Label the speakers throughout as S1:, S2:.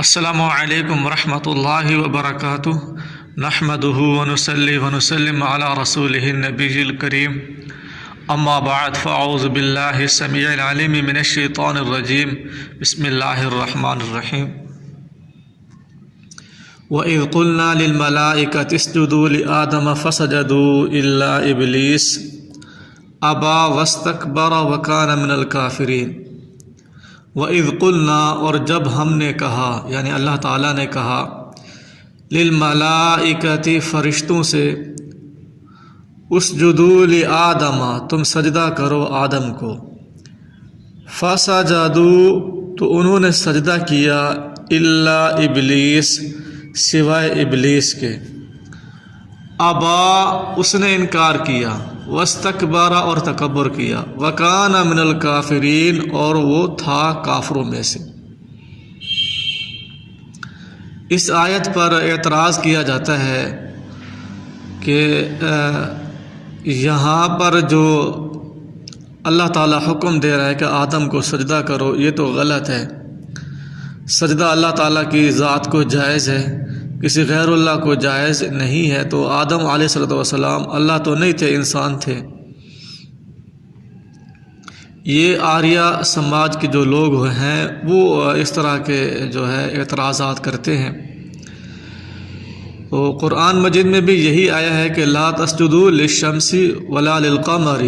S1: السلام علیکم ورحمۃ اللہ وبرکاتہ نحمدہ ونصلی ونسلم علی رسولہ النبی الکریم اما بعد فاعوذ باللہ السمیع العلیم من الشیطان الرجیم بسم اللہ الرحمن الرحیم وَإِذْ قُلْنَا لِلْمَلَائِكَةِ اسْجُدُوا لِآدَمَ فَسَجَدُوا إِلَّا إِبْلِيسَ أَبَى وَاسْتَكْبَرَ وَكَانَ مِنَ الْكَافِرِينَ وَإِذْ قُلْنَا اور جب ہم نے کہا یعنی اللہ تعالیٰ نے کہا لِلْمَلَائِكَةِ فرشتوں سے اسْجُدُوا لِآدَمَ تم سجدہ کرو آدم کو فَسَجَدُوا تو انہوں نے سجدہ کیا إِلَّا إِبْلِيسَ سوائے ابلیس کے ابا اس نے انکار کیا واستکبر اور تکبر کیا وکان من الکافرین اور وہ تھا کافروں میں سے۔ اس آیت پر اعتراض کیا جاتا ہے کہ یہاں پر جو اللہ تعالی حکم دے رہا ہے کہ آدم کو سجدہ کرو یہ تو غلط ہے۔ سجدہ اللہ تعالیٰ کی ذات کو جائز ہے، کسی غیر اللہ کو جائز نہیں ہے۔ تو آدم علیہ السلام اللہ تو نہیں تھے، انسان تھے۔ یہ آریہ سماج کے جو لوگ ہیں وہ اس طرح کے جو ہے اعتراضات کرتے ہیں۔ تو قرآن مجید میں بھی یہی آیا ہے کہ لا تسجدوا للشمس ولا للقمر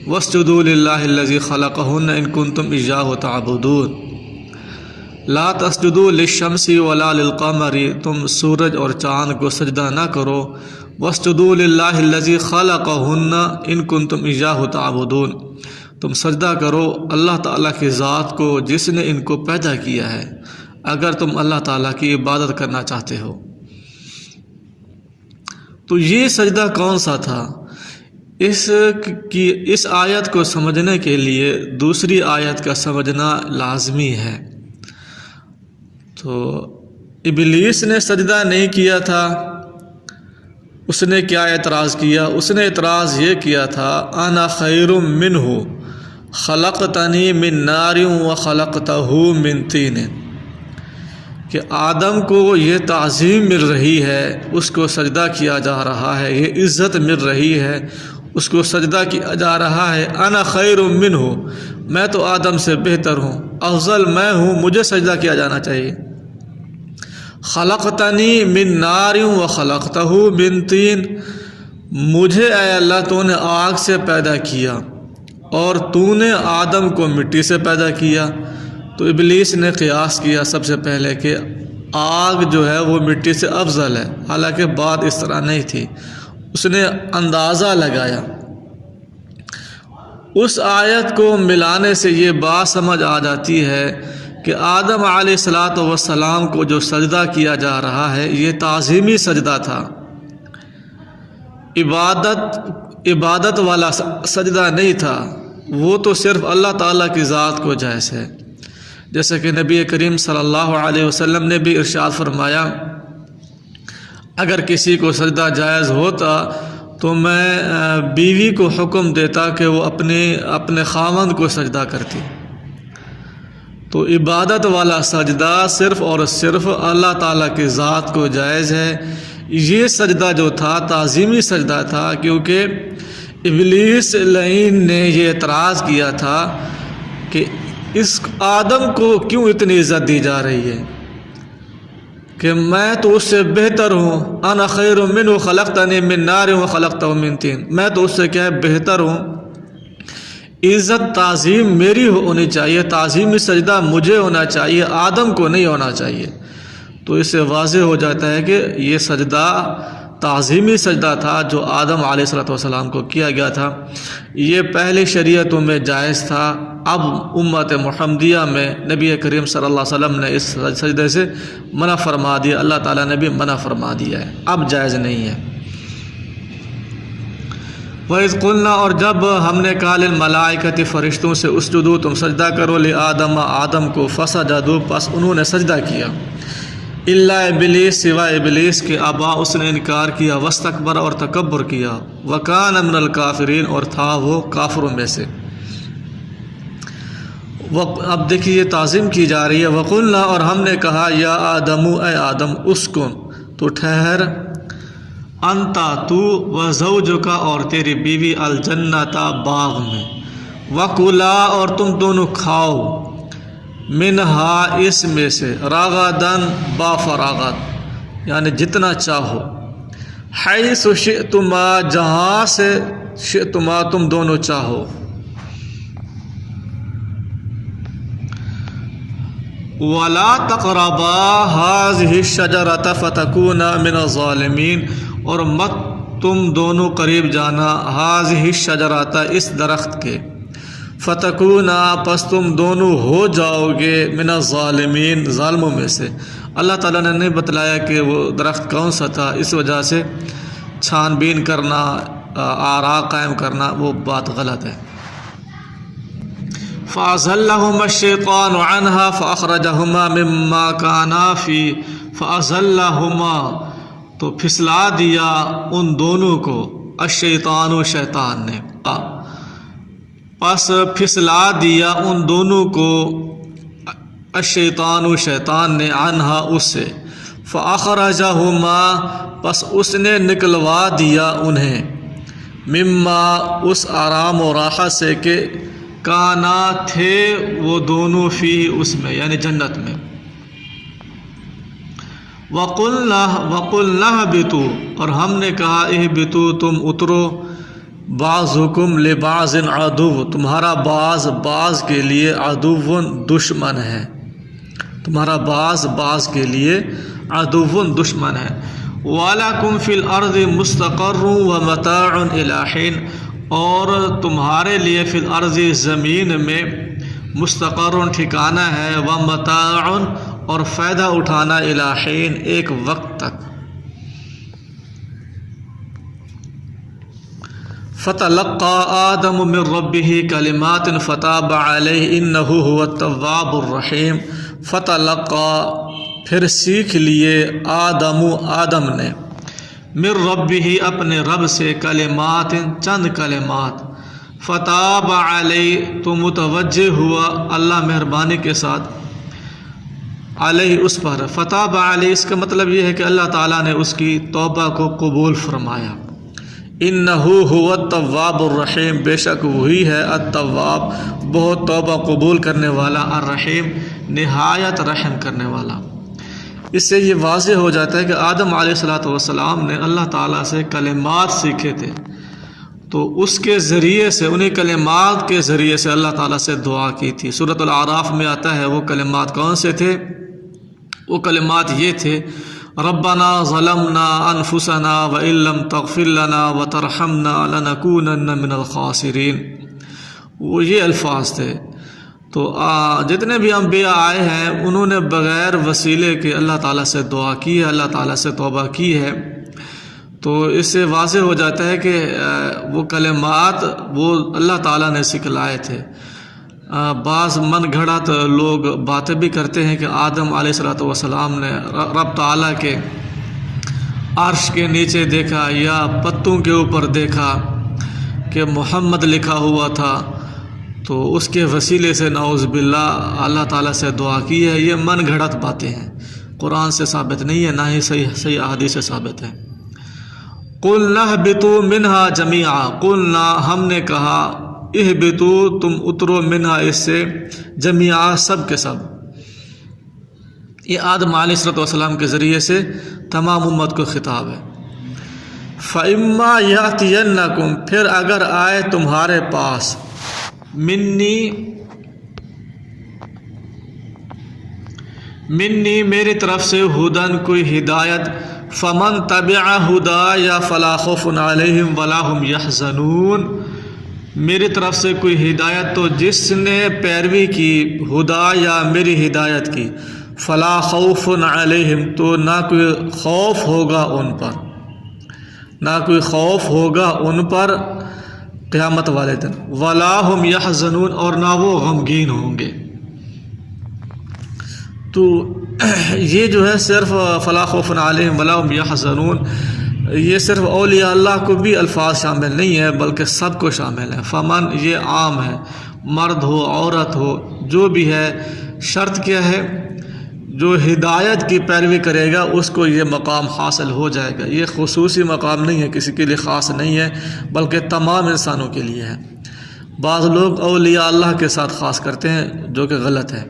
S1: واسجدوا للہ الذی خلقہن ان کنتم ایاہ تعبدون۔ لا تسجدوا للشمس ولا للقمر تم سورج اور چاند کو سجدہ نہ کرو واسجدوا للہ الذی خلقہن ان کنتم ایاہ تعبدون تم سجدہ کرو اللہ تعالیٰ کی ذات کو جس نے ان کو پیدا کیا ہے اگر تم اللہ تعالیٰ کی عبادت کرنا چاہتے ہو۔ تو یہ سجدہ کون سا تھا؟ اس آیت کو سمجھنے کے لیے دوسری آیت کا سمجھنا لازمی ہے۔ تو ابلیس نے سجدہ نہیں کیا تھا، اس نے کیا اعتراض کیا؟ اس نے اعتراض یہ کیا تھا انا خیر منہ خلقتنی من نار وخلقتہ من طین، کہ آدم کو یہ تعظیم مل رہی ہے، اس کو سجدہ کیا جا رہا ہے، یہ عزت مل رہی ہے، اس کو سجدہ کیا جا رہا ہے۔ انا خیر منہ میں تو آدم سے بہتر ہوں، افضل میں ہوں، مجھے سجدہ کیا جانا چاہیے۔ خلقتنی من نار وخلقتہ من طین، مجھے اے اللہ تو نے آگ سے پیدا کیا اور تو نے آدم کو مٹی سے پیدا کیا۔ تو ابلیس نے قیاس کیا سب سے پہلے کہ آگ جو ہے وہ مٹی سے افضل ہے، حالانکہ بات اس طرح نہیں تھی۔ اس نے اندازہ لگایا۔ اس آیت کو ملانے سے یہ بات سمجھ آ جاتی ہے کہ آدم علیہ السلام کو جو سجدہ کیا جا رہا ہے یہ تعظیمی سجدہ تھا، عبادت والا سجدہ نہیں تھا، وہ تو صرف اللہ تعالیٰ کی ذات کو جائز ہے۔ جیسے کہ نبی کریم صلی اللہ علیہ وسلم نے بھی ارشاد فرمایا اگر کسی کو سجدہ جائز ہوتا تو میں بیوی کو حکم دیتا کہ وہ اپنے خاوند کو سجدہ کرتی۔ تو عبادت والا سجدہ صرف اور صرف اللہ تعالیٰ کی ذات کو جائز ہے۔ یہ سجدہ جو تھا تعظیمی سجدہ تھا، کیونکہ ابلیس لعین نے یہ اعتراض کیا تھا کہ اس آدم کو کیوں اتنی عزت دی جا رہی ہے کہ میں تو اس سے بہتر ہوں، انا خیر منہ خلقتنی من نار وخلقتہ من طین، میں تو اس سے کیا ہے بہتر ہوں۔ عزت تعظیم میری ہونی چاہیے، تعظیمی سجدہ مجھے ہونا چاہیے، آدم کو نہیں ہونا چاہیے۔ تو اس سے واضح ہو جاتا ہے کہ یہ سجدہ تعظیمی سجدہ تھا جو آدم علیہ السلام کو کیا گیا تھا۔ یہ پہلے شریعتوں میں جائز تھا، اب امت محمدیہ میں نبی کریم صلی اللہ علیہ وسلم نے اس سجدے سے منع فرما دیا، اللہ تعالیٰ نے بھی منع فرما دیا ہے، اب جائز نہیں ہے۔ وَإِذْ قُلْنَا اور جب ہم نے کہا للملائکۃ فرشتوں سے اسجدوا تم سجدہ کرو لآدم آدم کو فسجدوا پس انہوں نے سجدہ کیا الا ابلیس سوائے ابلیس کے ابا اس نے انکار کیا واستکبر اور تکبر کیا وکان من الکافرین اور تھا وہ کافروں میں سے۔ اب دیکھیے یہ تعظیم کی جا رہی ہے. وقلنا اور ہم نے کہا یا آدم اے آدم اسکن تو ٹھہر انتا تو و زوجک اور تیری بیوی الجنت باغ میں وکلا اور تم دونوں کھاؤ منہا اس میں سے راغدن با فراغت یعنی جتنا چاہو حیث شئتما جہاں سے شئتما تم دونوں چاہو ولا تقربا هذه الشجرة فتكونا من الظالمین اور مت تم دونوں قریب جانا هذه الشجرة اس درخت کے فتکونا پس تم دونوں ہو جاؤ گے من الظالمین ظالموں میں سے. اللہ تعالیٰ نے نہیں بتلایا کہ وہ درخت کون سا تھا، اس وجہ سے چھان بین کرنا آراء قائم کرنا وہ بات غلط ہے. فَأَزَلَّهُمَا الشَّيْطَانُ عَنْهَا فَأَخْرَجَهُمَا مِمَّا كَانَا فِيهِ فَأَزَلَّهُمَا تو پھسلا دیا ان دونوں کو الشیطان شیطان نے، پس پھسلا دیا ان دونوں کو الشیطان شیطان نے عنہا اس سے فاخرجہما پس اس نے نکلوا دیا انہیں مما اس آرام و راحت سے کہ کانا تھے وہ دونوں فی اس میں یعنی جنت میں. وقلنا اہبطوا اور ہم نے کہا اہبطوا تم اترو بعضکم لبعض عدو تمہارا بعض کے لیے عدو دشمن ہے، تمہارا بعض کے لیے عدو دشمن ہے. وَلَكُمْ فِي الْأَرْضِ مُسْتَقَرٌّ وَمَتَاعٌ إِلَىٰ حِينٍ اور تمہارے لیے فی الارض زمین میں مستقر ٹھکانہ ہے ومتاع اور فائدہ اٹھانا الی حین ایک وقت تک. فتلقى آدم من ربه كلمات فتاب عليه إنه هو التواب الرحیم. فتلقى پھر سیکھ لیے آدم نے من ربہ اپنے رب سے کلمات چند کلمات فتاب علیہ تو متوجہ ہوا اللہ مہربانی کے ساتھ علیہ اس پر. فتاب علیہ اس کا مطلب یہ ہے کہ اللہ تعالیٰ نے اس کی توبہ کو قبول فرمایا. انہو هو التواب الرحیم بے شک وہی ہے التواب بہت توبہ قبول کرنے والا الرحیم نہایت رحم کرنے والا. اس سے یہ واضح ہو جاتا ہے کہ آدم علیہ السلام نے اللہ تعالیٰ سے کلمات سیکھے تھے، تو اس کے ذریعے سے انہیں کلمات کے ذریعے سے اللہ تعالیٰ سے دعا کی تھی. سورۃ الاعراف میں آتا ہے وہ کلمات کون سے تھے؟ وہ کلمات یہ تھے ربنا ظلمنا انفسنا وان لم تغفر لنا وترحمنا لنکونن من الخاسرین. وہ یہ الفاظ تھے. تو جتنے بھی انبیاء آئے ہیں انہوں نے بغیر وسیلے کے اللہ تعالیٰ سے دعا کی ہے، اللہ تعالیٰ سے توبہ کی ہے. تو اس سے واضح ہو جاتا ہے کہ وہ کلمات وہ اللہ تعالیٰ نے سکھلائے تھے. بعض من گھڑت لوگ باتیں بھی کرتے ہیں کہ آدم علیہ السلام نے رب تعالیٰ کے عرش کے نیچے دیکھا یا پتوں کے اوپر دیکھا کہ محمد لکھا ہوا تھا، تو اس کے وسیلے سے نعوذ باللہ اللہ تعالیٰ سے دعا کی ہے. یہ من گھڑت باتیں ہیں، قرآن سے ثابت نہیں ہے، نہ ہی صحیح احادیث سے ثابت ہے. قُلْنَا اهْبِطُوا مِنْهَا جَمِيعًا قُلْنَا ہم نے کہا اهْبِطُوا تم اترو منها اس سے جميعا سب کے سب. یہ آدم علیہ السلام کے ذریعے سے تمام امت کو خطاب ہے. فَإِمَّا يَأْتِيَنَّكُمْ پھر اگر آئے تمہارے پاس منی میری طرف سے ہدن کوئی ہدایت فمن تبع ہدایا فلا خوف علیہم ولا هم يحزنون میری طرف سے کوئی ہدایت تو جس نے پیروی کی ہدا یا میری ہدایت کی فلا خوف علیہم تو نہ کوئی خوف ہوگا ان پر، نہ کوئی خوف ہوگا ان پر قیامت والے دن ولا هم يحزنون اور نہ وہ غمگین ہوں گے. تو یہ جو ہے صرف فلا خوف علیہم ولا هم يحزنون یہ صرف اولیاء اللہ کو بھی الفاظ شامل نہیں ہے بلکہ سب کو شامل ہے. فمن یہ عام ہے، مرد ہو عورت ہو جو بھی ہے، شرط کیا ہے؟ جو ہدایت کی پیروی کرے گا اس کو یہ مقام حاصل ہو جائے گا۔ یہ خصوصی مقام نہیں ہے، کسی کے لیے خاص نہیں ہے، بلکہ تمام انسانوں کے لیے ہے۔ بعض لوگ اولیاء اللہ کے ساتھ خاص کرتے ہیں، جو کہ غلط ہے۔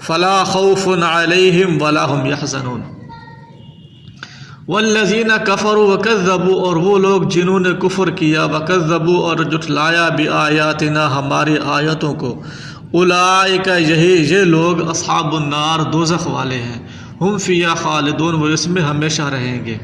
S1: فلا خوف علیہم ولا هم یحزنون والذین کفروا وکذبوا، اور وہ لوگ جنہوں نے کفر کیا، وکذبوا اور جھٹلایا، بآیاتنا ہماری آیتوں کو، اولئک یہ لوگ اصحاب النار دوزخ والے ہیں، ہم فیہا خالدون وہ اس میں ہمیشہ رہیں گے۔